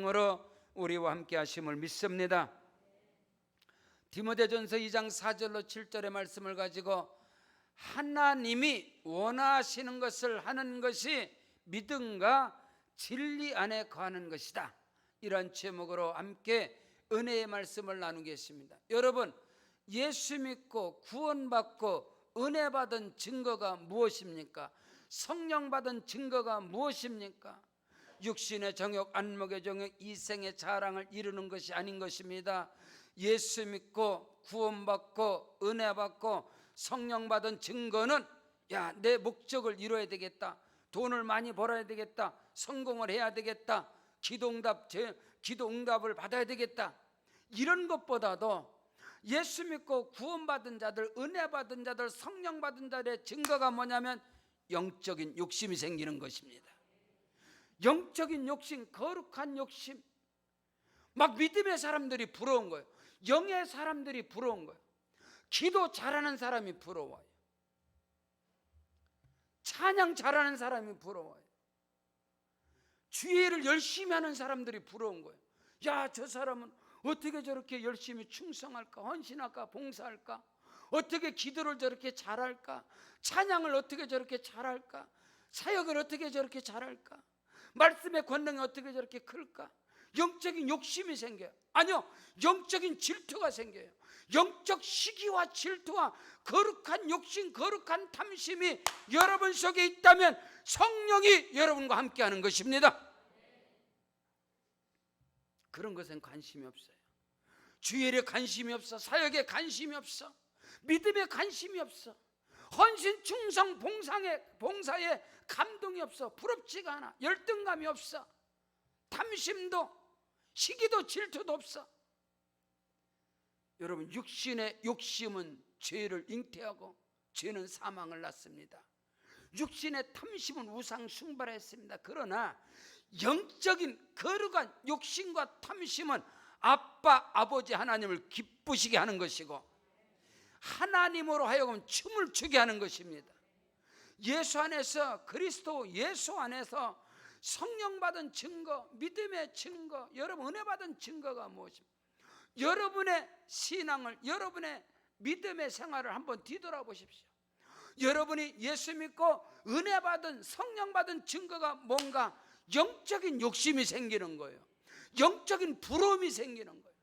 성령으로 우리와 함께 하심을 믿습니다. 디모데전서 2장 4절로 7절의 말씀을 가지고 하나님이 원하시는 것을 하는 것이 믿음과 진리 안에 거하는 것이다, 이런 제목으로 함께 은혜의 말씀을 나누겠습니다. 여러분, 예수 믿고 구원받고 은혜 받은 증거가 무엇입니까? 성령 받은 증거가 무엇입니까? 육신의 정욕, 안목의 정욕, 이생의 자랑을 이루는 것이 아닌 것입니다. 예수 믿고 구원받고 은혜 받고 성령 받은 증거는 야, 내 목적을 이루어야 되겠다, 돈을 많이 벌어야 되겠다, 성공을 해야 되겠다, 기도응답을 받아야 되겠다, 이런 것보다도 예수 믿고 구원받은 자들, 은혜 받은 자들, 성령 받은 자들의 증거가 뭐냐면 영적인 욕심이 생기는 것입니다. 영적인 욕심, 거룩한 욕심. 막 믿음의 사람들이 부러운 거예요. 영의 사람들이 부러운 거예요. 기도 잘하는 사람이 부러워요. 찬양 잘하는 사람이 부러워요. 주의를 열심히 하는 사람들이 부러운 거예요. 야, 저 사람은 어떻게 저렇게 열심히 충성할까, 헌신할까, 봉사할까, 어떻게 기도를 저렇게 잘할까, 찬양을 어떻게 저렇게 잘할까, 사역을 어떻게 저렇게 잘할까, 말씀의 권능이 어떻게 저렇게 클까. 영적인 욕심이 생겨요. 아니요, 영적인 질투가 생겨요. 영적 시기와 질투와 거룩한 욕심, 거룩한 탐심이 여러분 속에 있다면 성령이 여러분과 함께하는 것입니다. 그런 것엔 관심이 없어요. 주일에 관심이 없어, 사역에 관심이 없어, 믿음에 관심이 없어, 헌신, 충성, 봉사에 감동이 없어, 부럽지가 않아, 열등감이 없어, 탐심도 시기도 질투도 없어. 여러분, 육신의 욕심은 죄를 잉태하고 죄는 사망을 낳습니다. 육신의 탐심은 우상 숭배를 했습니다. 그러나 영적인 거룩한 욕심과 탐심은 아빠, 아버지 하나님을 기쁘시게 하는 것이고 하나님으로 하여금 춤을 추게 하는 것입니다. 예수 안에서, 그리스도 예수 안에서 성령 받은 증거, 믿음의 증거, 여러분 은혜 받은 증거가 무엇입니까? 여러분의 신앙을, 여러분의 믿음의 생활을 한번 뒤돌아보십시오. 여러분이 예수 믿고 은혜 받은, 성령 받은 증거가 뭔가 영적인 욕심이 생기는 거예요. 영적인 부러움이 생기는 거예요.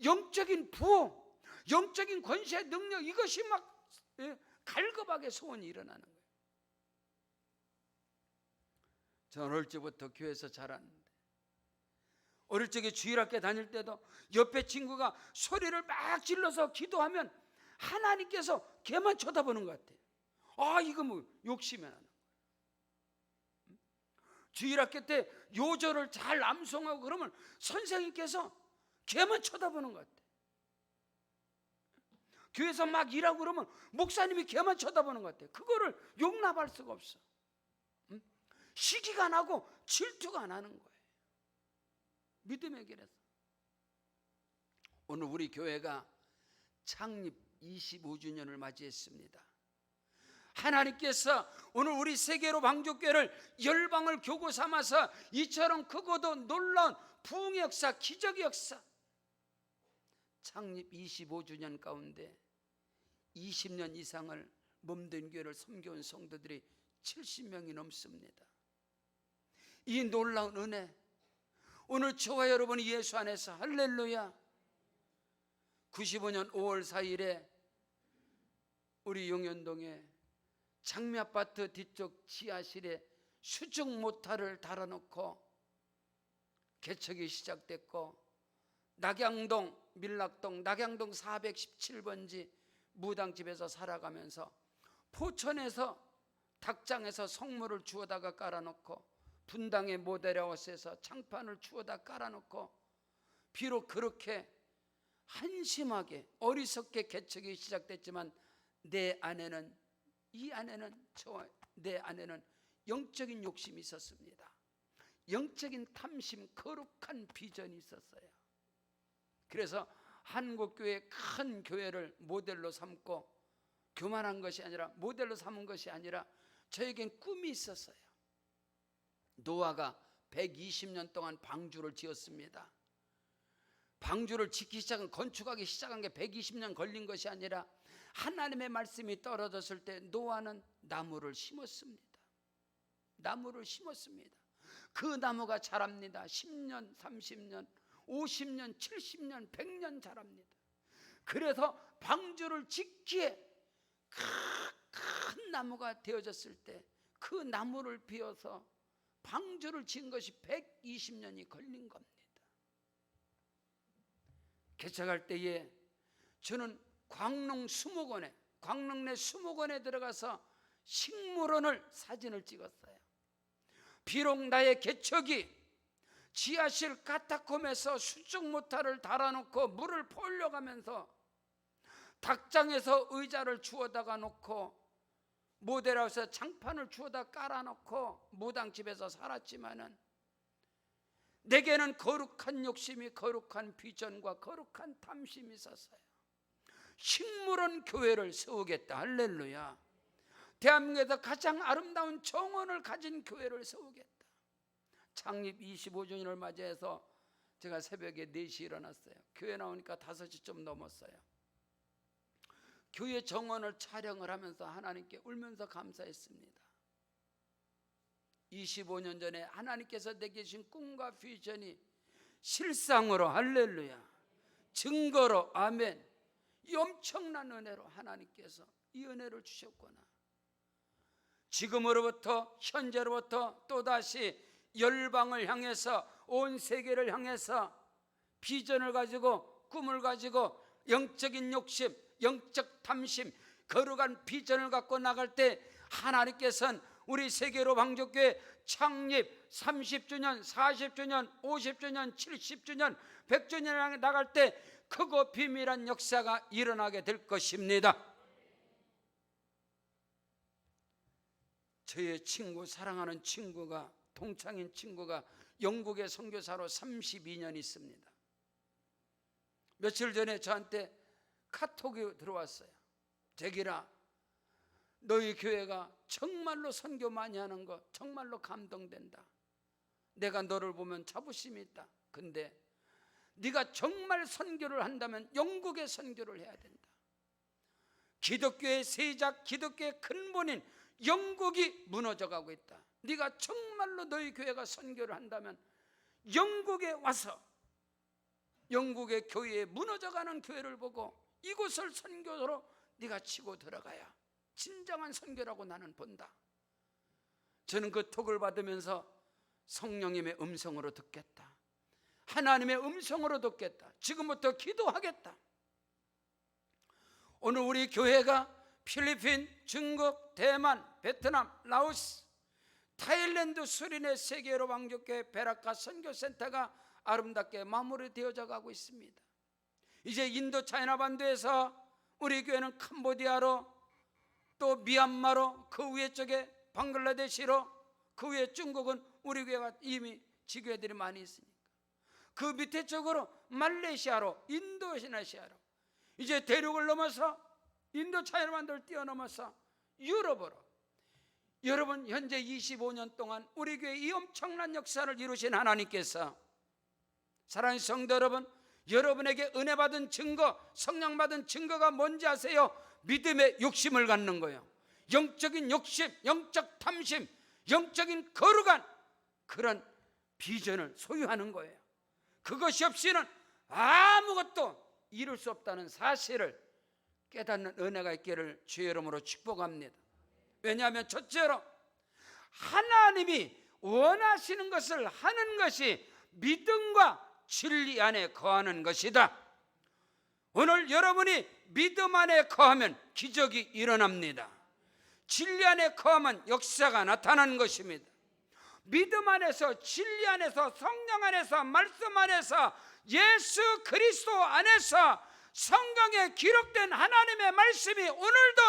영적인 부호, 영적인 권세, 능력, 이것이 막 갈급하게 소원이 일어나는 거예요. 저는 어릴 적부터 교회에서 자랐는데, 어릴 적에 주일학교 다닐 때도 옆에 친구가 소리를 막 질러서 기도하면 하나님께서 걔만 쳐다보는 것 같아요. 아, 이거 뭐 욕심이 나는 거예요. 주일학교 때 요절을 잘 암송하고 그러면 선생님께서 걔만 쳐다보는 것 같아요. 교회에서 막 일하고 그러면 목사님이 걔만 쳐다보는 것 같아요. 그거를 용납할 수가 없어. 시기가 나고 질투가 안 나는 거예요. 믿음의 길에서. 오늘 우리 교회가 창립 25주년을 맞이했습니다. 하나님께서 오늘 우리 세계로 방주교회를 열방을 교구 삼아서 이처럼 크고도 놀라운 부흥의 역사, 기적의 역사, 창립 25주년 가운데 20년 이상을 몸된 교회를 섬겨온 성도들이 70명이 넘습니다. 이 놀라운 은혜, 오늘 저와 여러분이 예수 안에서 할렐루야, 95년 5월 4일에 우리 용현동에 장미아파트 뒤쪽 지하실에 수중 모터를 달아놓고 개척이 시작됐고, 낙양동, 밀락동, 낙양동 417번지 무당집에서 살아가면서 포천에서 닭장에서 성물을 주워다가 깔아놓고 분당의 모델하우스에서 창판을 주워다 깔아놓고, 비록 그렇게 한심하게 어리석게 개척이 시작됐지만 내 안에는, 이 안에는, 저와 내 안에는 영적인 욕심이 있었습니다. 영적인 탐심, 거룩한 비전이 있었어요. 그래서 한국교회 큰 교회를 모델로 삼고, 교만한 것이 아니라, 모델로 삼은 것이 아니라 저에겐 꿈이 있었어요. 노아가 120년 동안 방주를 지었습니다. 방주를 짓기 시작한, 건축하기 시작한 게 120년 걸린 것이 아니라 하나님의 말씀이 떨어졌을 때 노아는 나무를 심었습니다. 나무를 심었습니다. 그 나무가 자랍니다. 10년, 30년, 50년, 70년, 100년 자랍니다. 그래서 방주를 짓기에 큰 나무가 되어졌을 때 그 나무를 비워서 방주를 지은 것이 120년이 걸린 겁니다. 개척할 때에 저는 광릉 내 수목원에 들어가서 식물원을 사진을 찍었어요. 비록 나의 개척이 지하실 카타콤에서 수중 모터를 달아놓고 물을 퍼올려가면서 닭장에서 의자를 주워다가 놓고 모델하우스에 장판을 주워다 깔아놓고 무당집에서 살았지만은 내게는 거룩한 욕심이, 거룩한 비전과 거룩한 탐심이 있었어요. 식물원 교회를 세우겠다. 할렐루야. 대한민국에서 가장 아름다운 정원을 가진 교회를 세우겠다. 창립 25주년을 맞이해서 제가 새벽에 4시에 일어났어요. 교회 나오니까 5시 좀 넘었어요. 교회 정원을 촬영을 하면서 하나님께 울면서 감사했습니다. 25년 전에 하나님께서 내게 주신 꿈과 비전이 실상으로, 할렐루야, 증거로, 아멘, 이 엄청난 은혜로 하나님께서 이 은혜를 주셨구나. 지금으로부터, 현재로부터 또다시 열방을 향해서, 온 세계를 향해서 비전을 가지고, 꿈을 가지고, 영적인 욕심, 영적 탐심, 거룩한 비전을 갖고 나갈 때 하나님께서는 우리 세계로 방족교회 창립 30주년, 40주년, 50주년, 70주년, 100주년을 향해 나갈 때 크고 비밀한 역사가 일어나게 될 것입니다. 저의 친구, 사랑하는 친구가, 동창인 친구가 영국의 선교사로 32년 있습니다. 며칠 전에 저한테 카톡이 들어왔어요. 제기라, 너희 교회가 정말로 선교 많이 하는 거 정말로 감동된다. 내가 너를 보면 자부심이 있다. 근데 네가 정말 선교를 한다면 영국의 선교를 해야 된다. 기독교의 세작, 기독교의 근본인 영국이 무너져가고 있다. 네가 정말로 너희 교회가 선교를 한다면 영국에 와서 영국의 교회에 무너져가는 교회를 보고 이곳을 선교로 네가 치고 들어가야 진정한 선교라고 나는 본다. 저는 그 톡을 받으면서 성령님의 음성으로 듣겠다. 하나님의 음성으로 듣겠다. 지금부터 기도하겠다. 오늘 우리 교회가 필리핀, 중국, 대만, 베트남, 라오스, 타일랜드, 수린의 세계로 방족교회 베라카 선교센터가 아름답게 마무리되어져 가고 있습니다. 이제 인도 차이나 반도에서 우리 교회는 캄보디아로, 또 미얀마로, 그 위에 쪽에 방글라데시로, 그 위에 중국은 우리 교회가 이미 지교회들이 많이 있으니까 그 밑에 쪽으로 말레이시아로, 인도네시아로, 이제 대륙을 넘어서 인도 차이나 반도를 뛰어넘어서 유럽으로, 여러분 현재 25년 동안 우리 교회 이 엄청난 역사를 이루신 하나님께서, 사랑하는 성도 여러분, 여러분에게 은혜 받은 증거, 성령 받은 증거가 뭔지 아세요? 믿음의 욕심을 갖는 거예요. 영적인 욕심, 영적 탐심, 영적인 거룩한 그런 비전을 소유하는 거예요. 그것이 없이는 아무것도 이룰 수 없다는 사실을 깨닫는 은혜가 있기를 주의 이름으로 축복합니다. 왜냐하면 첫째로 하나님이 원하시는 것을 하는 것이 믿음과 진리 안에 거하는 것이다. 오늘 여러분이 믿음 안에 거하면 기적이 일어납니다. 진리 안에 거하면 역사가 나타나는 것입니다. 믿음 안에서, 진리 안에서, 성령 안에서, 말씀 안에서, 예수 그리스도 안에서 성경에 기록된 하나님의 말씀이 오늘도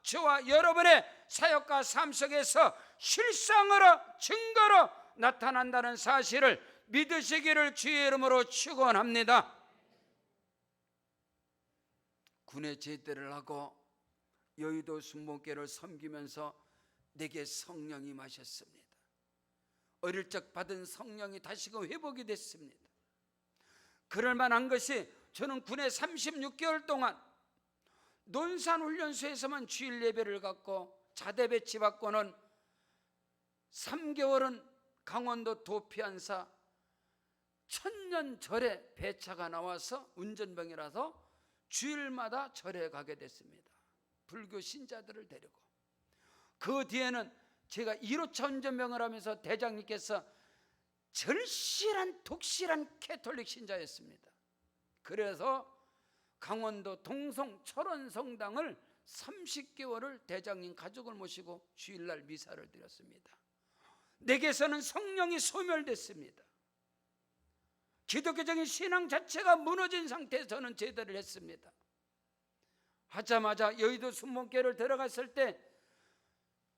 저와 여러분의 사역과 삶 속에서 실상으로, 증거로 나타난다는 사실을 믿으시기를 주의 이름으로 축원합니다. 군의 제대를 하고 여의도 순복교를 섬기면서 내게 성령이 임하셨습니다. 어릴 적 받은 성령이 다시금 회복이 됐습니다. 그럴 만한 것이, 저는 군에 36개월 동안 논산훈련소에서만 주일 예배를 갖고 자대 배치 받고는 3개월은 강원도 도피안사 천년절에 배차가 나와서 운전병이라서 주일마다 절에 가게 됐습니다. 불교 신자들을 데리고. 그 뒤에는 제가 1호차 운전병을 하면서 대장님께서 절실한 독실한 캐톨릭 신자였습니다. 그래서 강원도 동성 철원성당을 30개월을 대장님 가족을 모시고 주일날 미사를 드렸습니다. 내게서는 성령이 소멸됐습니다. 기독교적인 신앙 자체가 무너진 상태에서 저는 제대를 했습니다. 하자마자 여의도 순복교를 들어갔을 때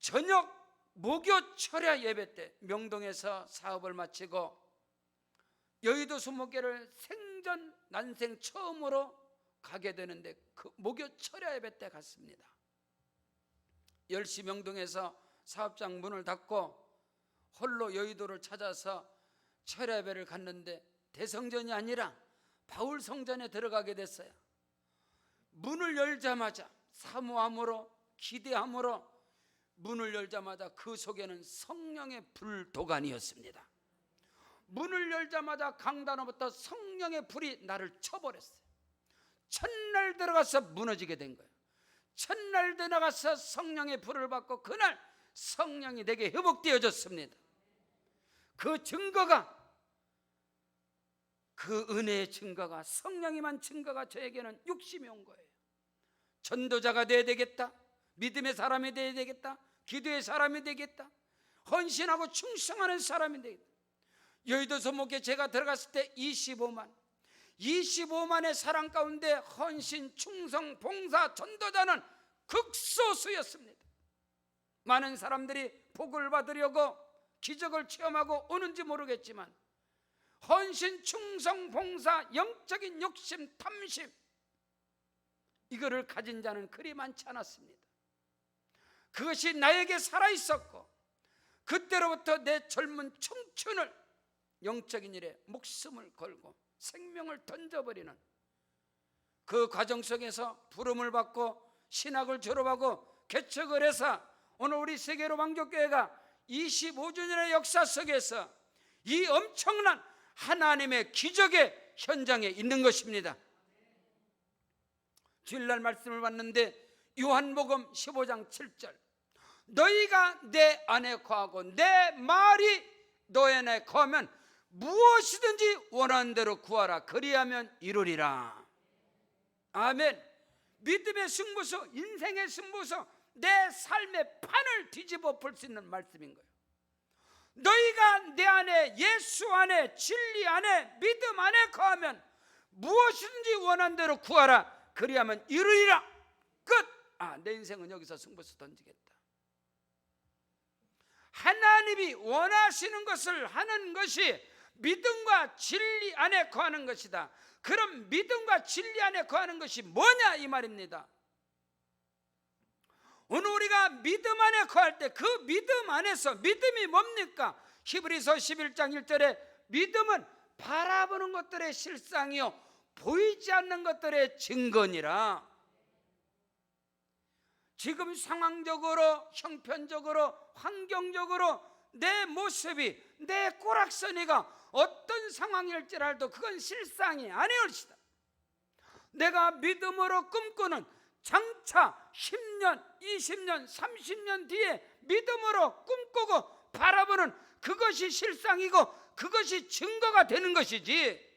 저녁 목요 철야 예배 때 명동에서 사업을 마치고 여의도 순복교를 생전 난생 처음으로 가게 되는데 그 목요 철야 예배 때 갔습니다. 10시 명동에서 사업장 문을 닫고 홀로 여의도를 찾아서 철야 예배를 갔는데 대성전이 아니라 바울성전에 들어가게 됐어요. 문을 열자마자 사모함으로 기대함으로 문을 열자마자 그 속에는 성령의 불도가니였습니다. 문을 열자마자 강단으로부터 성령의 불이 나를 쳐버렸어요. 첫날 들어가서 무너지게 된 거예요. 첫날 들어가서 성령의 불을 받고 그날 성령이 내게 회복되어졌습니다. 그 증거가, 그 은혜의 증거가, 성령이만 증거가 저에게는 육심이 온 거예요. 전도자가 되어야 되겠다, 믿음의 사람이 되어야 되겠다, 기도의 사람이 되겠다, 헌신하고 충성하는 사람이 되겠다. 여의도 소목에 제가 들어갔을 때 25만의 사람 가운데 헌신, 충성, 봉사, 전도자는 극소수였습니다. 많은 사람들이 복을 받으려고 기적을 체험하고 오는지 모르겠지만 헌신, 충성, 봉사, 영적인 욕심, 탐심, 이거를 가진 자는 그리 많지 않았습니다. 그것이 나에게 살아있었고 그때로부터 내 젊은 청춘을 영적인 일에 목숨을 걸고 생명을 던져버리는 그 과정 속에서 부름을 받고 신학을 졸업하고 개척을 해서 오늘 우리 세계로 왕족교회가 25주년의 역사 속에서 이 엄청난 하나님의 기적의 현장에 있는 것입니다. 주일날 말씀을 봤는데 요한복음 15장 7절, 너희가 내 안에 거하고 내 말이 너희 안에 거하면 무엇이든지 원하는 대로 구하라, 그리하면 이루리라. 아멘. 믿음의 승부수, 인생의 승부수, 내 삶의 판을 뒤집어 볼 수 있는 말씀인 거예요. 너희가 내 안에, 예수 안에, 진리 안에, 믿음 안에 거하면 무엇이든지 원하는 대로 구하라, 그리하면 이루리라. 끝. 내 인생은 여기서 승부수 던지겠다. 하나님이 원하시는 것을 하는 것이 믿음과 진리 안에 거하는 것이다. 그럼 믿음과 진리 안에 거하는 것이 뭐냐 이 말입니다. 오늘 우리가 믿음 안에 거할 때 그 믿음 안에서, 믿음이 뭡니까? 히브리서 11장 1절에 믿음은 바라보는 것들의 실상이요 보이지 않는 것들의 증거니라. 지금 상황적으로, 형편적으로, 환경적으로 내 모습이, 내 꼬락서니가 어떤 상황일지라도 그건 실상이 아니올시다. 내가 믿음으로 꿈꾸는 장차 10년, 20년, 30년 뒤에 믿음으로 꿈꾸고 바라보는 그것이 실상이고 그것이 증거가 되는 것이지,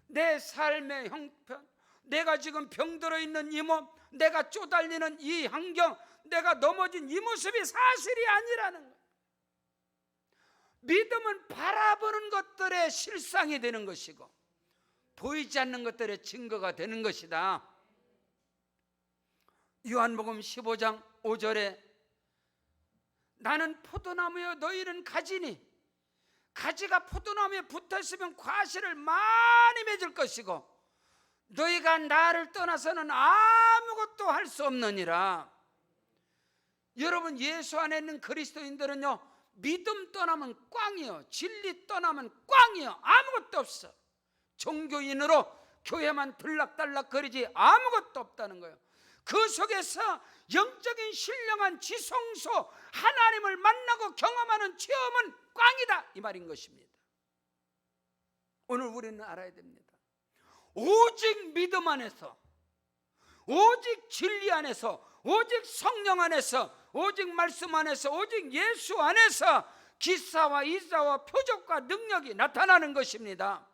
내 삶의 형편, 내가 지금 병들어 있는 이 몸, 내가 쪼달리는 이 환경, 내가 넘어진 이 모습이 사실이 아니라는 거예요. 믿음은 바라보는 것들의 실상이 되는 것이고 보이지 않는 것들의 증거가 되는 것이다. 요한복음 15장 5절에 나는 포도나무여 너희는 가지니, 가지가 포도나무에 붙어있으면 과실을 많이 맺을 것이고 너희가 나를 떠나서는 아무것도 할 수 없느니라. 여러분, 예수 안에 있는 그리스도인들은요 믿음 떠나면 꽝이요, 진리 떠나면 꽝이요. 아무것도 없어. 종교인으로 교회만 들락달락거리지 아무것도 없다는 거예요. 그 속에서 영적인 신령한 지성소, 하나님을 만나고 경험하는 체험은 꽝이다, 이 말인 것입니다. 오늘 우리는 알아야 됩니다. 오직 믿음 안에서, 오직 진리 안에서, 오직 성령 안에서, 오직 말씀 안에서, 오직 예수 안에서 기사와 이사와 표적과 능력이 나타나는 것입니다.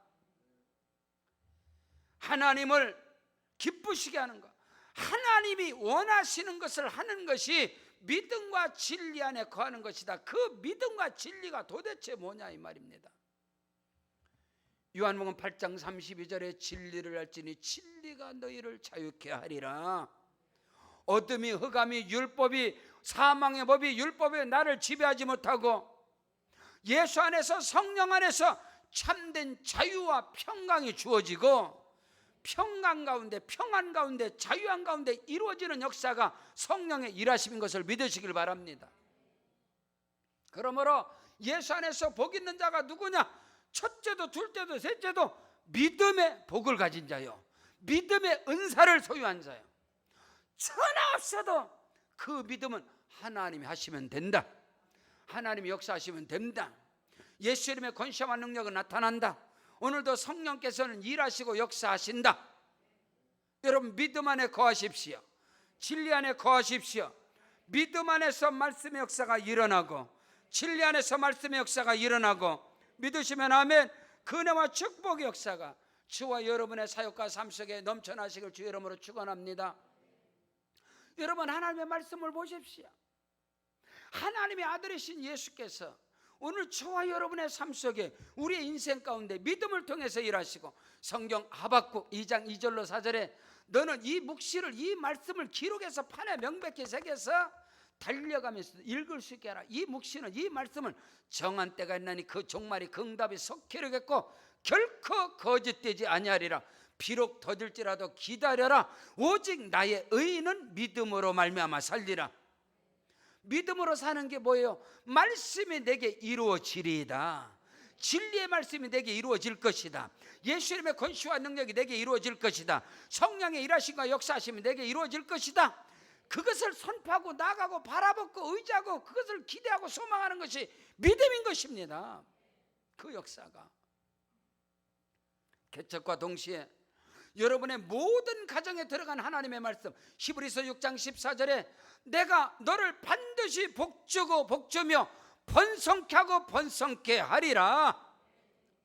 하나님을 기쁘시게 하는 것, 하나님이 원하시는 것을 하는 것이 믿음과 진리 안에 거하는 것이다. 그 믿음과 진리가 도대체 뭐냐, 이 말입니다. 요한복음 8장 32절에 진리를 알지니 진리가 너희를 자유케 하리라. 어둠이, 흑암이, 율법이, 사망의 법이, 율법이 나를 지배하지 못하고 예수 안에서, 성령 안에서 참된 자유와 평강이 주어지고, 평강 가운데, 평안 가운데, 자유한 가운데 이루어지는 역사가 성령의 일하심인 것을 믿으시길 바랍니다. 그러므로 예수 안에서 복 있는 자가 누구냐? 첫째도 둘째도 셋째도 믿음의 복을 가진 자요, 믿음의 은사를 소유한 자요. 천하 없어도 그 믿음은 하나님이 하시면 된다. 하나님이 역사하시면 된다. 예수 이름의 권세와 능력은 나타난다. 오늘도 성령께서는 일하시고 역사하신다. 여러분, 믿음 안에 거하십시오. 진리 안에 거하십시오. 믿음 안에서 말씀의 역사가 일어나고, 진리 안에서 말씀의 역사가 일어나고, 믿으시면 아멘. 은혜와 축복의 역사가 주와 여러분의 사역과 삶 속에 넘쳐나시길 주 이름으로 축원합니다. 여러분, 하나님의 말씀을 보십시오. 하나님의 아들이신 예수께서 오늘 저와 여러분의 삶 속에, 우리의 인생 가운데 믿음을 통해서 일하시고, 성경 하박국 2장 2절로 4절에 너는 이 묵시를, 이 말씀을 기록해서 판에 명백히 새겨서 달려가면서 읽을 수 있게 하라. 이 묵시는, 이 말씀은 정한 때가 있나니 그 종말이 그 응답이 속히르겠고 결코 거짓되지 아니하리라. 비록 더딜지라도 기다려라. 오직 나의 의인은 믿음으로 말미암아 살리라. 믿음으로 사는 게 뭐예요? 말씀이 내게 이루어지리이다. 진리의 말씀이 내게 이루어질 것이다. 예수 이름의 권세와 능력이 내게 이루어질 것이다. 성령의 일하심과 역사하심이 내게 이루어질 것이다. 그것을 선포하고 나가고 바라보고 의지하고 그것을 기대하고 소망하는 것이 믿음인 것입니다. 그 역사가 개척과 동시에 여러분의 모든 가정에 들어간 하나님의 말씀, 히브리서 6장 14절에 내가 너를 반드시 복주고 복주며 번성케 하고 번성케 하리라.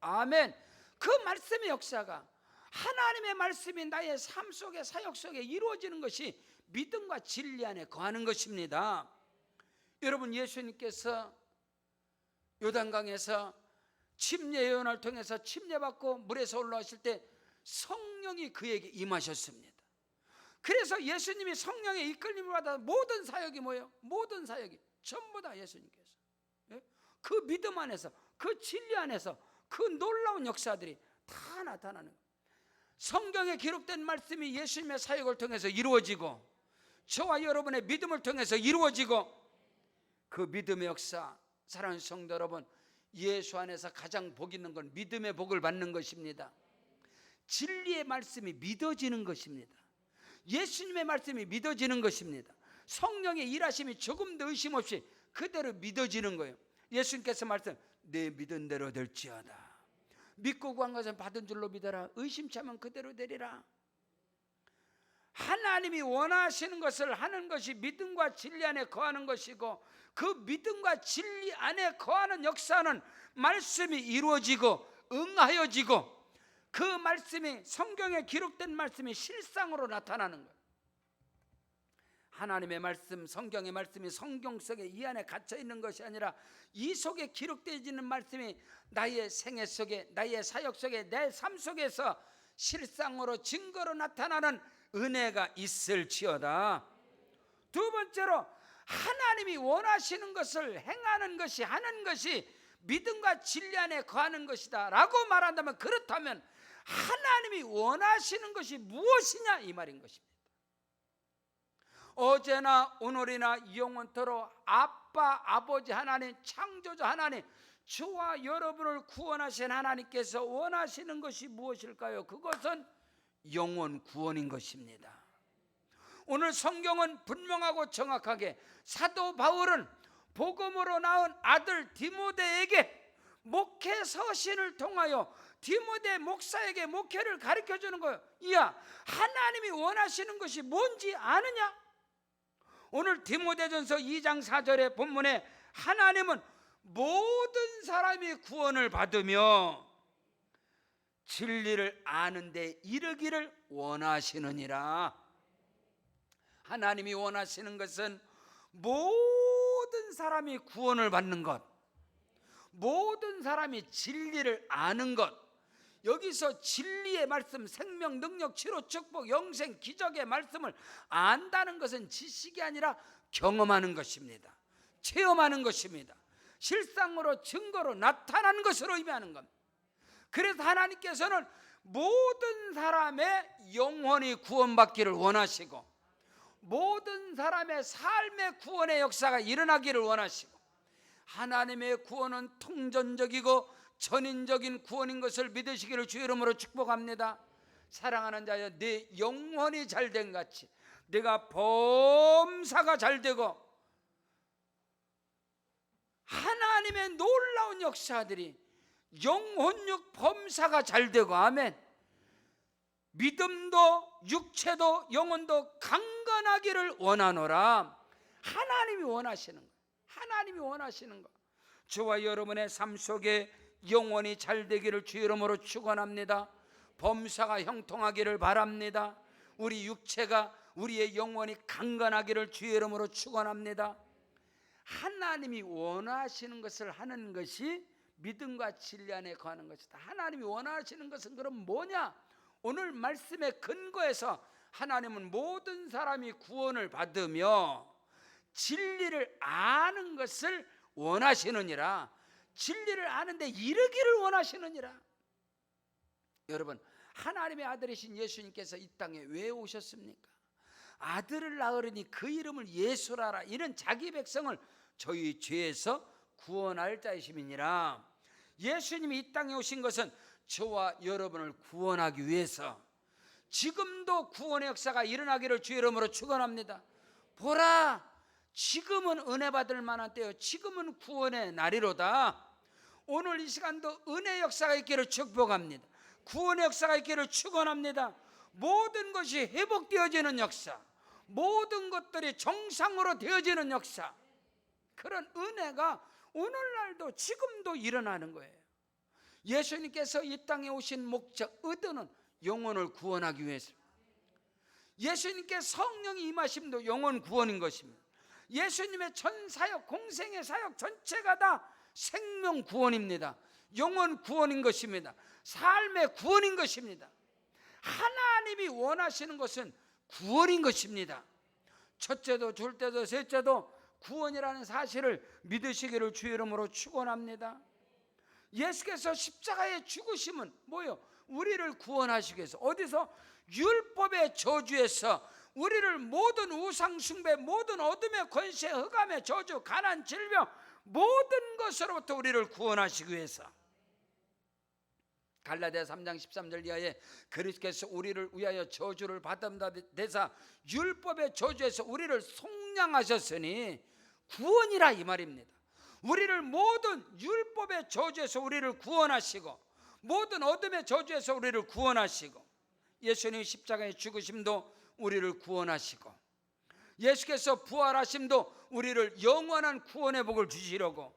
아멘. 그 말씀의 역사가, 하나님의 말씀이 나의 삶 속에, 사역 속에 이루어지는 것이 믿음과 진리 안에 거하는 것입니다. 여러분, 예수님께서 요단강에서 침례 예언을 통해서 침례받고 물에서 올라오실 때 성령이 그에게 임하셨습니다. 그래서 예수님이 성령의 이끌림을 받아 모든 사역이 뭐예요? 모든 사역이 전부 다 예수님께서, 그 믿음 안에서, 그 진리 안에서 그 놀라운 역사들이 다 나타나는 거예요. 성경에 기록된 말씀이 예수님의 사역을 통해서 이루어지고, 저와 여러분의 믿음을 통해서 이루어지고, 그 믿음의 역사, 사랑하는 성도 여러분, 예수 안에서 가장 복 있는 건 믿음의 복을 받는 것입니다. 진리의 말씀이 믿어지는 것입니다. 예수님의 말씀이 믿어지는 것입니다. 성령의 일하심이 조금도 의심 없이 그대로 믿어지는 거예요. 예수님께서 말씀, 내 믿은 대로 될지어다. 믿고 구한 것은 받은 줄로 믿어라. 의심치 않으면 그대로 되리라. 하나님이 원하시는 것을 하는 것이 믿음과 진리 안에 거하는 것이고, 그 믿음과 진리 안에 거하는 역사는 말씀이 이루어지고 응하여지고, 그 말씀이, 성경에 기록된 말씀이 실상으로 나타나는 거예요. 하나님의 말씀, 성경의 말씀이 성경 속에 이 안에 갇혀 있는 것이 아니라 이 속에 기록되어지는 말씀이 나의 생애 속에, 나의 사역 속에, 내 삶 속에서 실상으로 증거로 나타나는 은혜가 있을지어다. 두 번째로, 하나님이 원하시는 것을 행하는 것이, 하는 것이 믿음과 진리 안에 거하는 것이다 라고 말한다면, 그렇다면 하나님이 원하시는 것이 무엇이냐, 이 말인 것입니다. 어제나 오늘이나 영원토록 아빠 아버지 하나님, 창조자 하나님, 저와 여러분을 구원하신 하나님께서 원하시는 것이 무엇일까요? 그것은 영원 구원인 것입니다. 오늘 성경은 분명하고 정확하게 사도 바울은 복음으로 낳은 아들 디모데에게 목회 서신을 통하여 디모데 목사에게 목회를 가르쳐 주는 거예요. 이야, 하나님이 원하시는 것이 뭔지 아느냐? 오늘 디모데전서 2장 4절의 본문에 하나님은 모든 사람이 구원을 받으며 진리를 아는 데 이르기를 원하시느니라. 하나님이 원하시는 것은 모든 사람이 구원을 받는 것, 모든 사람이 진리를 아는 것. 여기서 진리의 말씀, 생명, 능력, 치료, 축복, 영생, 기적의 말씀을 안다는 것은 지식이 아니라 경험하는 것입니다. 체험하는 것입니다. 실상으로 증거로 나타나는 것으로 의미하는 겁니다. 그래서 하나님께서는 모든 사람의 영혼이 구원받기를 원하시고 모든 사람의 삶의 구원의 역사가 일어나기를 원하시고 하나님의 구원은 통전적이고 전인적인 구원인 것을 믿으시기를 주의 이름으로 축복합니다. 사랑하는 자여, 내 영혼이 잘된 같이 내가 범사가 잘되고 하나님의 놀라운 역사들이 영혼육 범사가 잘되고, 아멘, 믿음도 육체도 영혼도 강건하기를 원하노라. 하나님이 원하시는 거, 하나님이 원하시는 거. 저와 여러분의 삶 속에 영혼이 잘되기를 주의 이름으로 축원합니다. 범사가 형통하기를 바랍니다. 우리 육체가, 우리의 영혼이 강건하기를 주의 이름으로 축원합니다. 하나님이 원하시는 것을 하는 것이 믿음과 진리 안에 거하는 것이다. 하나님이 원하시는 것은 그럼 뭐냐? 오늘 말씀의 근거에서 하나님은 모든 사람이 구원을 받으며 진리를 아는 것을 원하시느니라. 진리를 아는데 이르기를 원하시느니라. 여러분, 하나님의 아들이신 예수님께서 이 땅에 왜 오셨습니까? 아들을 낳으리니 그 이름을 예수라라. 이는 자기 백성을 저희 죄에서 구원할 자이심이니라. 예수님이 이 땅에 오신 것은 저와 여러분을 구원하기 위해서, 지금도 구원의 역사가 일어나기를 주의 이름으로 축원합니다. 보라, 지금은 은혜 받을 만한 때요, 지금은 구원의 날이로다. 오늘 이 시간도 은혜 역사가 있기를 축복합니다. 구원의 역사가 있기를 축원합니다. 모든 것이 회복되어지는 역사, 모든 것들이 정상으로 되어지는 역사, 그런 은혜가 오늘날도 지금도 일어나는 거예요. 예수님께서 이 땅에 오신 목적, 의도는 영혼을 구원하기 위해서. 예수님께 성령이 임하심도 영혼 구원인 것입니다. 예수님의 전 사역, 공생의 사역 전체가 다 생명 구원입니다. 영혼 구원인 것입니다. 삶의 구원인 것입니다. 하나님이 원하시는 것은 구원인 것입니다. 첫째도 둘째도 셋째도 구원이라는 사실을 믿으시기를 주의 이름으로 축원합니다. 예수께서 십자가에 죽으심은 뭐예요? 우리를 구원하시기 위해서. 어디서? 율법의 저주에서 우리를 모든 우상 숭배, 모든 어둠의 권세, 흑암의 저주, 가난, 질병, 모든 것으로부터 우리를 구원하시기 위해서. 갈라디아 3장 13절 이하에 그리스도께서 우리를 위하여 저주를 받음다 대사 율법의 저주에서 우리를 속량하셨으니 구원이라 이 말입니다. 우리를 모든 율법의 저주에서 우리를 구원하시고 모든 어둠의 저주에서 우리를 구원하시고, 예수님의 십자가의 죽으심도 우리를 구원하시고, 예수께서 부활하심도 우리를 영원한 구원의 복을 주시려고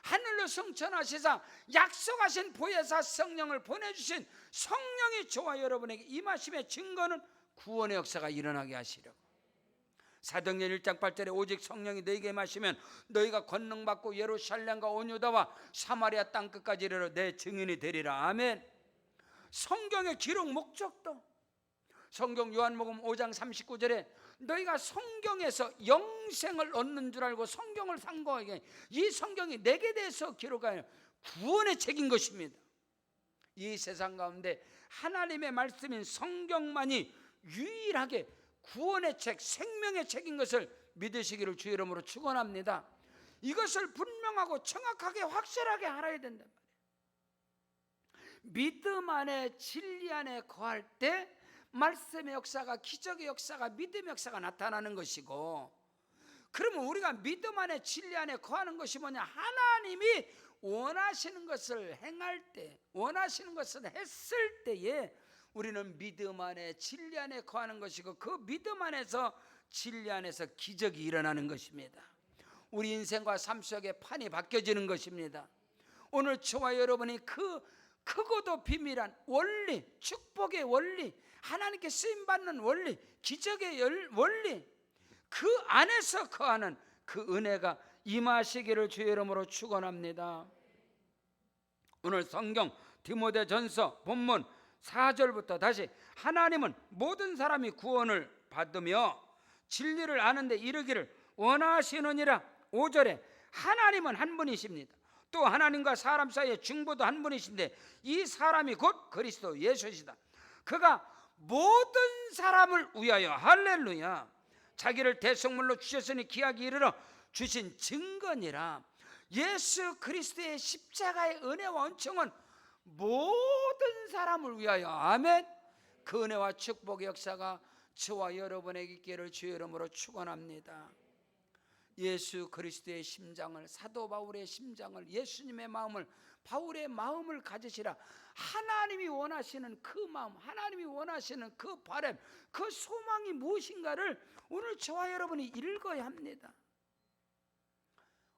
하늘로 승천하시사 약속하신 보혜사 성령을 보내주신 성령이 저와 여러분에게 임하심의 증거는 구원의 역사가 일어나게 하시려고. 사도행전 1장 8절에 오직 성령이 너희에게 임하시면 너희가 권능받고 예루살렘과 온 유다와 사마리아 땅끝까지 이르러 내 증인이 되리라. 아멘. 성경의 기록 목적도, 성경 요한복음 5장 39절에 너희가 성경에서 영생을 얻는 줄 알고 성경을 상고하게, 이 성경이 내게 대해서 기록하여 구원의 책인 것입니다. 이 세상 가운데 하나님의 말씀인 성경만이 유일하게 구원의 책, 생명의 책인 것을 믿으시기를 주의 이름으로 축원합니다. 이것을 분명하고 정확하게 확실하게 알아야 된단 말이에요. 믿음 안에 진리 안에 거할 때 말씀의 역사가, 기적의 역사가, 믿음의 역사가 나타나는 것이고, 그러면 우리가 믿음 안에 진리 안에 거하는 것이 뭐냐? 하나님이 원하시는 것을 행할 때, 원하시는 것을 했을 때에 우리는 믿음 안에 진리 안에 거하는 것이고, 그 믿음 안에서 진리 안에서 기적이 일어나는 것입니다. 우리 인생과 삶 속의 판이 바뀌어지는 것입니다. 오늘 저와 여러분이 그 크고도 비밀한 원리, 축복의 원리, 하나님께 쓰임받는 원리, 기적의 원리, 그 안에서 거하는 그 은혜가 임하시기를 주의 이름으로 축원합니다. 오늘 성경 디모데전서 본문 4절부터 다시, 하나님은 모든 사람이 구원을 받으며 진리를 아는 데 이르기를 원하시느니라. 5절에 하나님은 한 분이십니다. 또 하나님과 사람 사이의 중보도 한 분이신데 이 사람이 곧 그리스도 예수시다. 그가 모든 사람을 위하여, 할렐루야, 자기를 대속물로 주셨으니 기약이 이르러 주신 증거니라. 예수 그리스도의 십자가의 은혜와 은총은 모든 사람을 위하여, 아멘. 그 은혜와 축복의 역사가 저와 여러분에게 있기를 주의 이름으로 축원합니다. 예수 그리스도의 심장을, 사도 바울의 심장을, 예수님의 마음을, 바울의 마음을 가지시라. 하나님이 원하시는 그 마음, 하나님이 원하시는 그 바람, 그 소망이 무엇인가를 오늘 저와 여러분이 읽어야 합니다.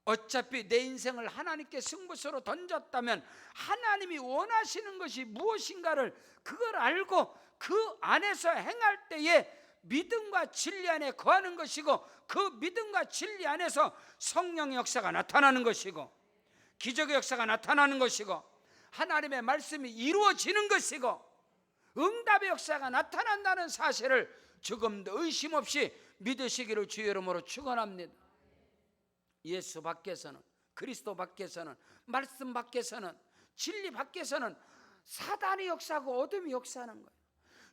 어차피 내 인생을 하나님께 승부수로 던졌다면 하나님이 원하시는 것이 무엇인가를 그걸 알고 그 안에서 행할 때에 믿음과 진리 안에 거하는 것이고, 그 믿음과 진리 안에서 성령의 역사가 나타나는 것이고, 기적의 역사가 나타나는 것이고, 하나님의 말씀이 이루어지는 것이고, 응답의 역사가 나타난다는 사실을 조금도 의심 없이 믿으시기를 주의 이름으로 축원합니다. 예수 밖에서는, 그리스도 밖에서는, 말씀 밖에서는, 진리 밖에서는 사단의 역사고 어둠이 역사하는 거예요.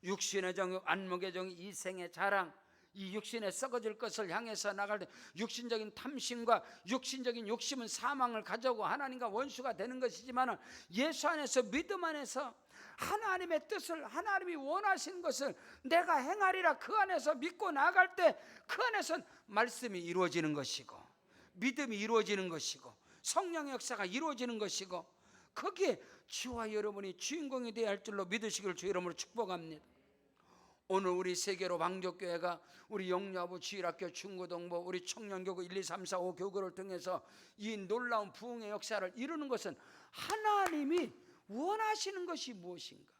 육신의 정욕, 안목의 정, 이생의 자랑, 이 육신에 썩어질 것을 향해서 나갈 때 육신적인 탐심과 육신적인 욕심은 사망을 가져오고 하나님과 원수가 되는 것이지만, 예수 안에서, 믿음 안에서 하나님의 뜻을, 하나님이 원하시는 것을 내가 행하리라 그 안에서 믿고 나아갈 때 그 안에서는 말씀이 이루어지는 것이고, 믿음이 이루어지는 것이고, 성령의 역사가 이루어지는 것이고, 거기에 저와 여러분이 주인공이 되어야 할 줄로 믿으시기를 주의 이름으로 축복합니다. 오늘 우리 세계로 방족교회가 우리 영유아부 주일학교 중고등부 우리 청년교구 1, 2, 3, 4, 5 교구를 통해서 이 놀라운 부흥의 역사를 이루는 것은 하나님이 원하시는 것이 무엇인가,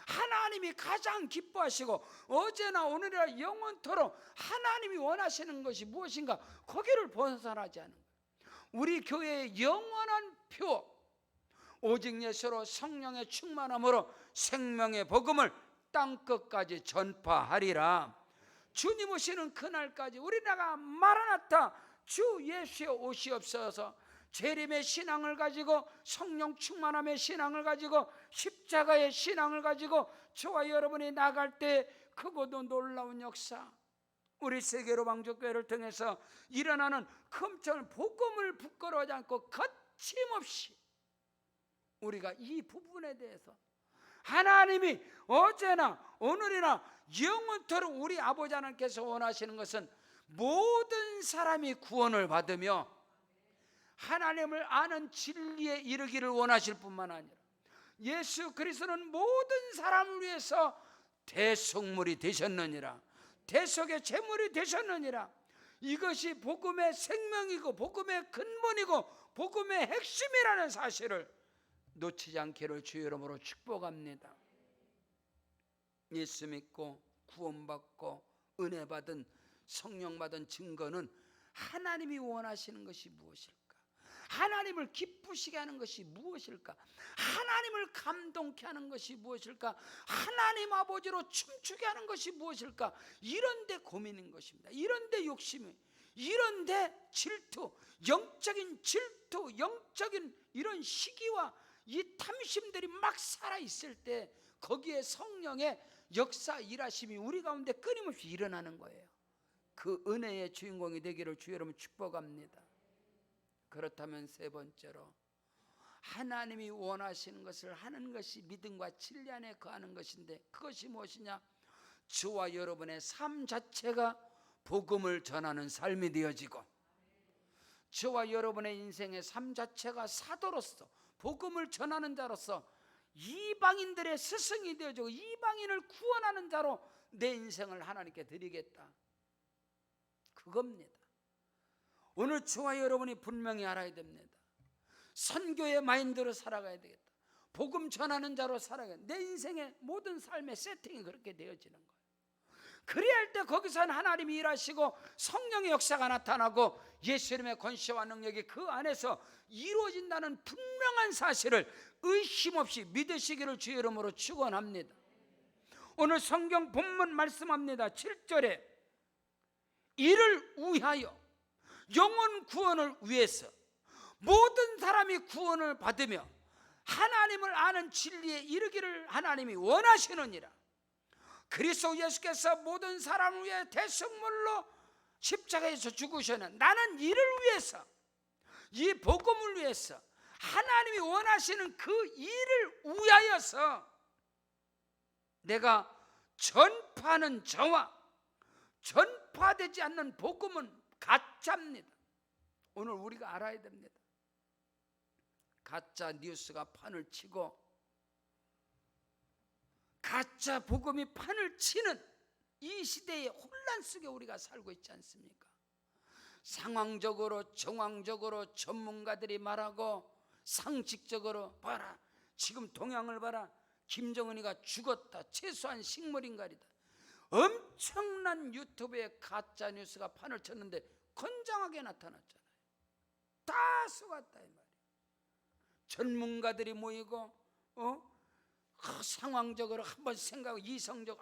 하나님이 가장 기뻐하시고 어제나 오늘이나 영원토록 하나님이 원하시는 것이 무엇인가, 거기를 벗어나지 않은 거예요. 우리 교회의 영원한 표, 오직 예수로 성령의 충만함으로 생명의 복음을 땅끝까지 전파하리라. 주님 오시는 그날까지 우리나라가 마라나타, 주 예수의 오시옵소서, 재림의 신앙을 가지고, 성령 충만함의 신앙을 가지고, 십자가의 신앙을 가지고 저와 여러분이 나갈 때 크고도 놀라운 역사, 우리 세계로 방족교회를 통해서 일어나는 컴천 복음을 부끄러워하지 않고 거침없이 우리가 이 부분에 대해서 하나님이 어제나 오늘이나 영원토록 우리 아버지 하나님께서 원하시는 것은 모든 사람이 구원을 받으며 하나님을 아는 진리에 이르기를 원하실 뿐만 아니라 예수 그리스도는 모든 사람을 위해서 대속물이 되셨느니라, 대속의 제물이 되셨느니라. 이것이 복음의 생명이고 복음의 근본이고 복음의 핵심이라는 사실을 놓치지 않기를 주의 이름으로 축복합니다. 예수 믿고 구원받고 은혜 받은, 성령 받은 증거는 하나님이 원하시는 것이 무엇일까, 하나님을 기쁘시게 하는 것이 무엇일까, 하나님을 감동케 하는 것이 무엇일까, 하나님 아버지로 춤추게 하는 것이 무엇일까, 이런 데 고민인 것입니다. 이런 데 욕심이, 이런 데 질투, 영적인 질투, 영적인 이런 시기와 이 탐심들이 막 살아있을 때 거기에 성령의 역사 일하심이 우리 가운데 끊임없이 일어나는 거예요. 그 은혜의 주인공이 되기를 주 여러분 축복합니다. 그렇다면 세 번째로, 하나님이 원하시는 것을 하는 것이 믿음과 진리 안에 거하는 것인데, 그것이 무엇이냐? 저와 여러분의 삶 자체가 복음을 전하는 삶이 되어지고, 저와 여러분의 인생의 삶 자체가 사도로서 복음을 전하는 자로서 이방인들의 스승이 되어지고 이방인을 구원하는 자로 내 인생을 하나님께 드리겠다, 그겁니다. 오늘 저와 여러분이 분명히 알아야 됩니다. 선교의 마인드로 살아가야 되겠다. 복음 전하는 자로 살아가야 돼. 내 인생의 모든 삶의 세팅이 그렇게 되어지는 거예요. 그래야 할 때 거기서는 하나님이 일하시고 성령의 역사가 나타나고 예수님의 권세와 능력이 그 안에서 이루어진다는 분명한 사실을 의심 없이 믿으시기를 주 이름으로 축원합니다. 오늘 성경 본문 말씀합니다. 7절에 이를 위하여, 영혼 구원을 위해서 모든 사람이 구원을 받으며 하나님을 아는 진리에 이르기를 하나님이 원하시느니라. 그리스도 예수께서 모든 사람을 위해 대속물로 십자가에서 죽으셨는, 나는 이를 위해서, 이 복음을 위해서, 하나님이 원하시는 그 일을 위하여서 내가 전파하는 저와 전파되지 않는 복음은 가짜입니다. 오늘 우리가 알아야 됩니다. 가짜 뉴스가 판을 치고 가짜 복음이 판을 치는 이 시대의 혼란 속에 우리가 살고 있지 않습니까? 상황적으로 정황적으로 전문가들이 말하고 상식적으로 봐라, 지금 동향을 봐라, 김정은이가 죽었다, 최소한 식물인간이다, 엄청난 유튜브에 가짜 뉴스가 판을 쳤는데 건장하게 나타났잖아요. 다 속았다 이 말이에요. 전문가들이 모이고 상황적으로 한번 생각하고 이성적,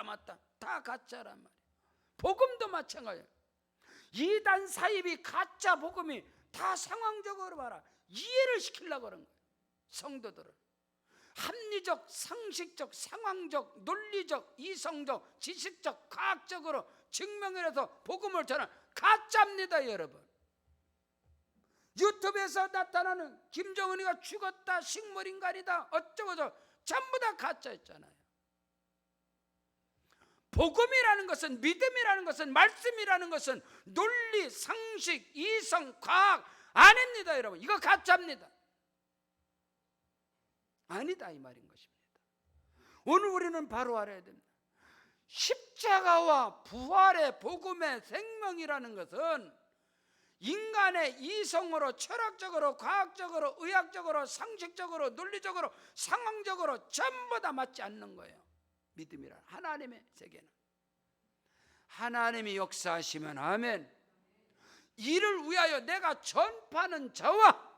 맞다 다 가짜란 말이에요. 복음도 마찬가지예요. 이단 사입이 가짜 복음이 다 상황적으로 봐라, 이해를 시키려고 그런 거예요. 성도들을 합리적, 상식적, 상황적, 논리적, 이성적, 지식적, 과학적으로 증명해서 복음을 전하는 가짜입니다. 여러분, 유튜브에서 나타나는 김정은이가 죽었다, 식물인간이다, 어쩌고저쩌고 전부 다 가짜였잖아요. 복음이라는 것은, 믿음이라는 것은, 말씀이라는 것은 논리, 상식, 이성, 과학 아닙니다. 여러분, 이거 가짜입니다. 아니다 이 말인 것입니다. 오늘 우리는 바로 알아야 됩니다. 십자가와 부활의 복음의 생명이라는 것은 인간의 이성으로, 철학적으로, 과학적으로, 의학적으로, 상식적으로, 논리적으로, 상황적으로 전부 다 맞지 않는 거예요. 믿음이란 하나님의 세계는. 하나님이 역사하시면 아멘. 이를 위하여 내가 전파하는 자와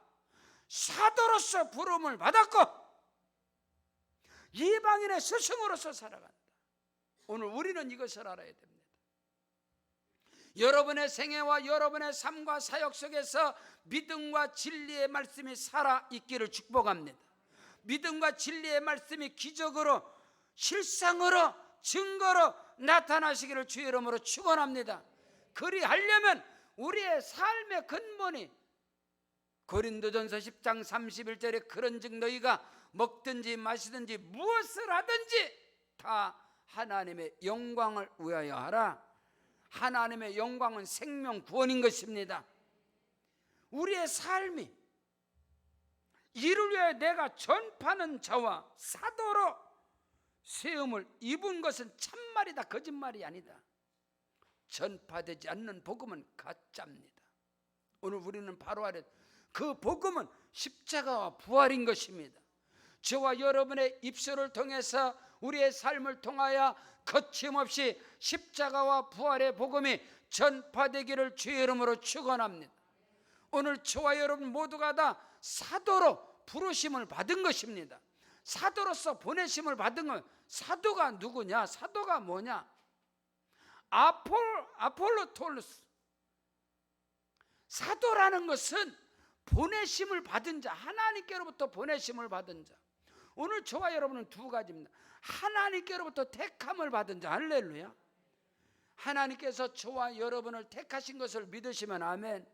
사도로서 부름을 받았고 이방인의 스승으로서 살아간다. 오늘 우리는 이것을 알아야 됩니다. 여러분의 생애와 여러분의 삶과 사역 속에서 믿음과 진리의 말씀이 살아있기를 축복합니다. 믿음과 진리의 말씀이 기적으로, 실상으로, 증거로 나타나시기를 주의 이름으로 축원합니다. 그리하려면 우리의 삶의 근본이 고린도전서 10장 31절에 그런즉 너희가 먹든지 마시든지 무엇을 하든지 다 하나님의 영광을 위하여 하라. 하나님의 영광은 생명 구원인 것입니다. 우리의 삶이 이를 위해 내가 전파하는 자와 사도로 세움을 입은 것은 참말이다, 거짓말이 아니다. 전파되지 않는 복음은 가짜입니다. 오늘 우리는 바로 알아야 그 복음은 십자가와 부활인 것입니다. 저와 여러분의 입술을 통해서, 우리의 삶을 통하여 거침없이 십자가와 부활의 복음이 전파되기를 주의 이름으로 축원합니다. 오늘 저와 여러분 모두가 다 사도로 부르심을 받은 것입니다. 사도로서 보내심을 받은 건, 사도가 누구냐? 사도가 뭐냐? 아폴로톨로스. 사도라는 것은 보내심을 받은 자, 하나님께로부터 보내심을 받은 자. 오늘 저와 여러분은 두 가지입니다. 하나님께로부터 택함을 받은 자, 할렐루야. 하나님께서 저와 여러분을 택하신 것을 믿으시면 아멘.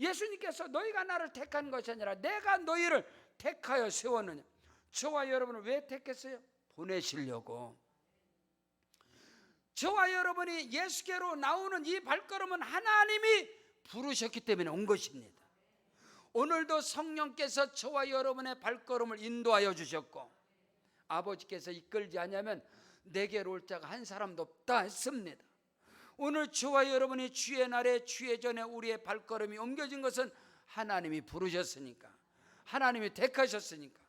예수님께서 너희가 나를 택한 것이 아니라 내가 너희를 택하여 세웠느냐. 저와 여러분을 왜 택했어요? 보내시려고. 저와 여러분이 예수께로 나오는 이 발걸음은 하나님이 부르셨기 때문에 온 것입니다. 오늘도 성령께서 저와 여러분의 발걸음을 인도하여 주셨고, 아버지께서 이끌지 않으면 내게로 올 자가 한 사람도 없다 했습니다. 오늘 저와 여러분이 주의 날에 주의 전에 우리의 발걸음이 옮겨진 것은 하나님이 부르셨으니까, 하나님이 택하셨으니까.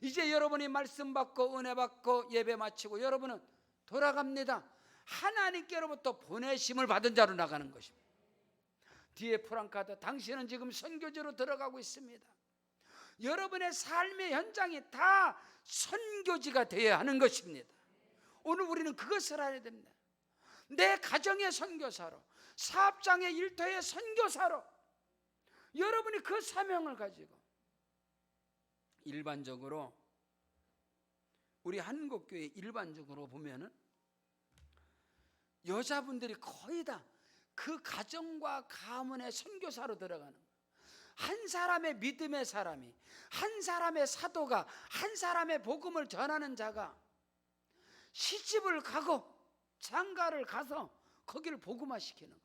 이제 여러분이 말씀 받고 은혜 받고 예배 마치고 여러분은 돌아갑니다. 하나님께로부터 보내심을 받은 자로 나가는 것입니다. 뒤에 프랑카드, 당신은 지금 선교지로 들어가고 있습니다. 여러분의 삶의 현장이 다 선교지가 되어야 하는 것입니다. 오늘 우리는 그것을 알아야 됩니다. 내 가정의 선교사로, 사업장의 일터의 선교사로 여러분이 그 사명을 가지고, 일반적으로 우리 한국교회 일반적으로 보면은 여자분들이 거의 다 그 가정과 가문의 선교사로 들어가는 거예요. 한 사람의 믿음의 사람이, 한 사람의 사도가, 한 사람의 복음을 전하는 자가 시집을 가고 장가를 가서 거기를 복음화시키는 거예요.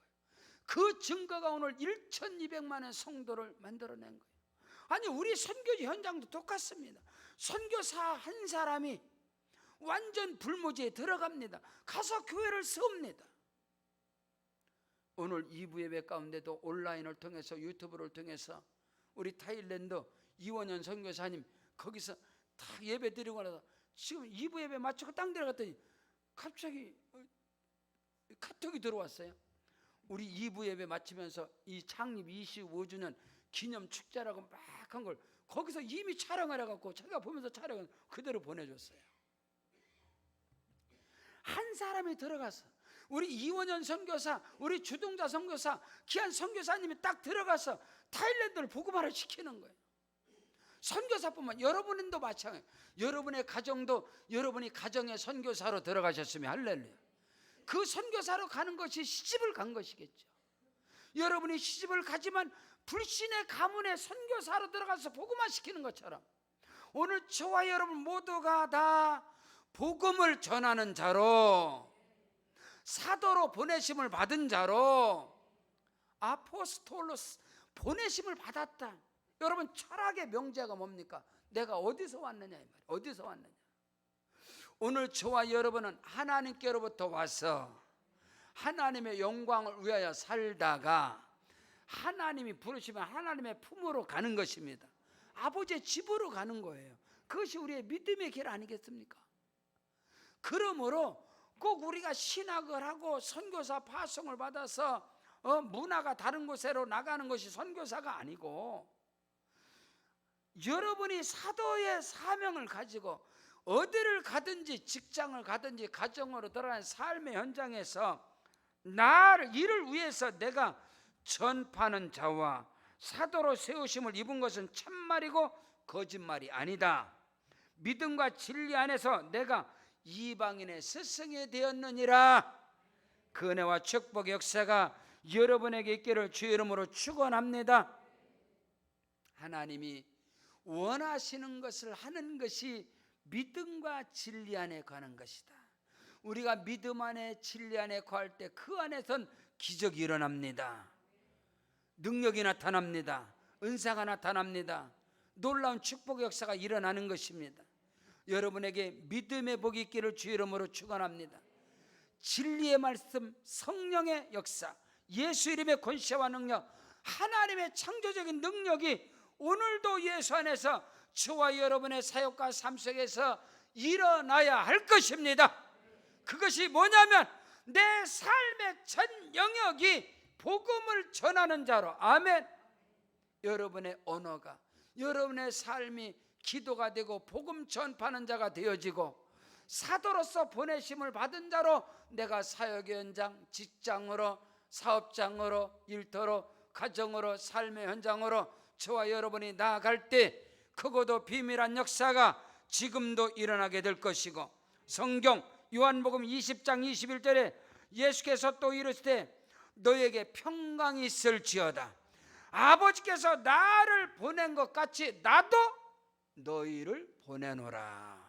그 증거가 오늘 1200만의 성도를 만들어낸 거예요. 아니, 우리 선교지 현장도 똑같습니다. 선교사 한 사람이 완전 불모지에 들어갑니다. 가서 교회를 세웁니다. 오늘 2부 예배 가운데도 온라인을 통해서, 유튜브를 통해서 우리 타일랜드 이원현 선교사님 거기서 다 예배 드리고 나서 지금 2부 예배 마치고 땅 들어갔더니 갑자기 카톡이 들어왔어요. 우리 2부 예배 마치면서 이 창립 25주년 기념 축제라고 막 한 걸 거기서 이미 촬영을 해갖고 제가 보면서 촬영을 그대로 보내줬어요. 한 사람이 들어가서, 우리 이원현 선교사, 우리 주동자 선교사, 귀한 선교사님이 딱 들어가서 타일랜드를 복음화를 시키는 거예요. 선교사뿐만, 여러분도 마찬가지. 여러분의 가정도 여러분이 가정의 선교사로 들어가셨으면 할렐루야. 그 선교사로 가는 것이 시집을 간 것이겠죠. 여러분이 시집을 가지만 불신의 가문의 선교사로 들어가서 복음화시키는 것처럼 오늘 저와 여러분 모두가 다 복음을 전하는 자로, 사도로 보내심을 받은 자로, 아포스톨로스, 보내심을 받았다. 여러분, 철학의 명제가 뭡니까? 내가 어디서 왔느냐 이 말이에요. 어디서 왔느냐. 오늘 저와 여러분은 하나님께로부터 와서 하나님의 영광을 위하여 살다가 하나님이 부르시면 하나님의 품으로 가는 것입니다. 아버지의 집으로 가는 거예요. 그것이 우리의 믿음의 길 아니겠습니까? 그러므로 꼭 우리가 신학을 하고 선교사 파송을 받아서 문화가 다른 곳으로 나가는 것이 선교사가 아니고, 여러분이 사도의 사명을 가지고 어디를 가든지, 직장을 가든지 가정으로 들어가는 삶의 현장에서 나를, 이를 위해서 내가 전파하는 자와 사도로 세우심을 입은 것은 참말이고 거짓말이 아니다. 믿음과 진리 안에서 내가 이방인의 스승이 되었느니라. 그 은혜와 축복의 역사가 여러분에게 있기를 주의 이름으로 축원합니다. 하나님이 원하시는 것을 하는 것이 믿음과 진리 안에 가는 것이다. 우리가 믿음 안에 진리 안에 거할 때 그 안에선 기적이 일어납니다. 능력이 나타납니다. 은사가 나타납니다. 놀라운 축복의 역사가 일어나는 것입니다. 여러분에게 믿음의 복이 있기를 주의 이름으로 축원합니다. 진리의 말씀, 성령의 역사, 예수 이름의 권세와 능력, 하나님의 창조적인 능력이 오늘도 예수 안에서 저와 여러분의 사역과 삶 속에서 일어나야 할 것입니다. 그것이 뭐냐면 내 삶의 전 영역이 복음을 전하는 자로, 아멘. 여러분의 언어가, 여러분의 삶이 기도가 되고 복음 전파하는 자가 되어지고 사도로서 보내심을 받은 자로 내가 사역의 현장, 직장으로, 사업장으로, 일터로, 가정으로, 삶의 현장으로 저와 여러분이 나아갈 때 크고도 비밀한 역사가 지금도 일어나게 될 것이고, 성경 요한복음 20장 21절에 예수께서 또 이르시되 너에게 평강이 있을지어다. 아버지께서 나를 보낸 것 같이 나도 너희를 보내노라.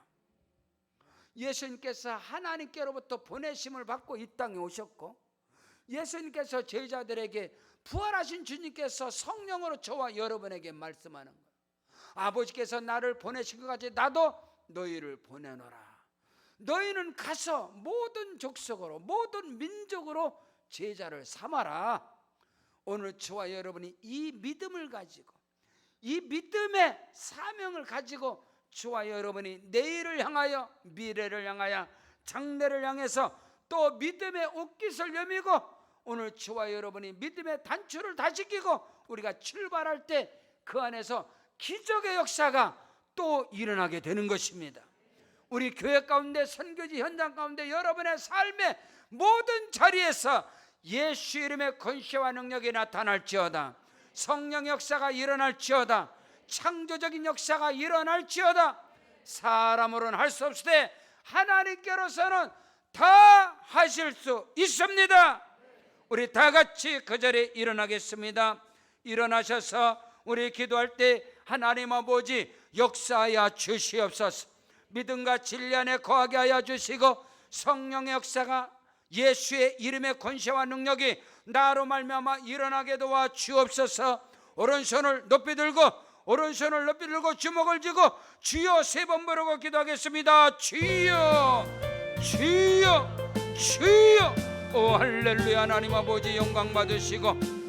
예수님께서 하나님께로부터 보내심을 받고 이 땅에 오셨고, 예수님께서 제자들에게 부활하신 주님께서 성령으로 저와 여러분에게 말씀하는 거예요. 아버지께서 나를 보내신 것 같이 나도 너희를 보내노라. 너희는 가서 모든 족속으로 모든 민족으로 제자를 삼아라. 오늘 저와 여러분이 이 믿음을 가지고, 이 믿음의 사명을 가지고 저와 여러분이 내일을 향하여, 미래를 향하여, 장래를 향해서 또 믿음의 옷깃을 여미고, 오늘 저와 여러분이 믿음의 단추를 다시 끼고 우리가 출발할 때 그 안에서 기적의 역사가 또 일어나게 되는 것입니다. 우리 교회 가운데, 선교지 현장 가운데, 여러분의 삶의 모든 자리에서 예수 이름의 권세와 능력이 나타날지어다. 성령 역사가 일어날지어다. 창조적인 역사가 일어날지어다. 사람으로는 할 수 없으되 하나님께로서는 다 하실 수 있습니다. 우리 다 같이 그 자리에 일어나겠습니다. 일어나셔서 우리 기도할 때 하나님 아버지 역사하여 주시옵소서. 믿음과 진리 안에 거하게 하여 주시고, 성령의 역사가, 예수의 이름의 권세와 능력이 나로 말미암아 일어나게 도와 주옵소서. 오른손을 높이 들고, 오른손을 높이 들고 주먹을 쥐고 주여 세 번 부르고 기도하겠습니다. 주여, 주여, 주여. 오 할렐루야. 하나님 아버지 영광 받으시고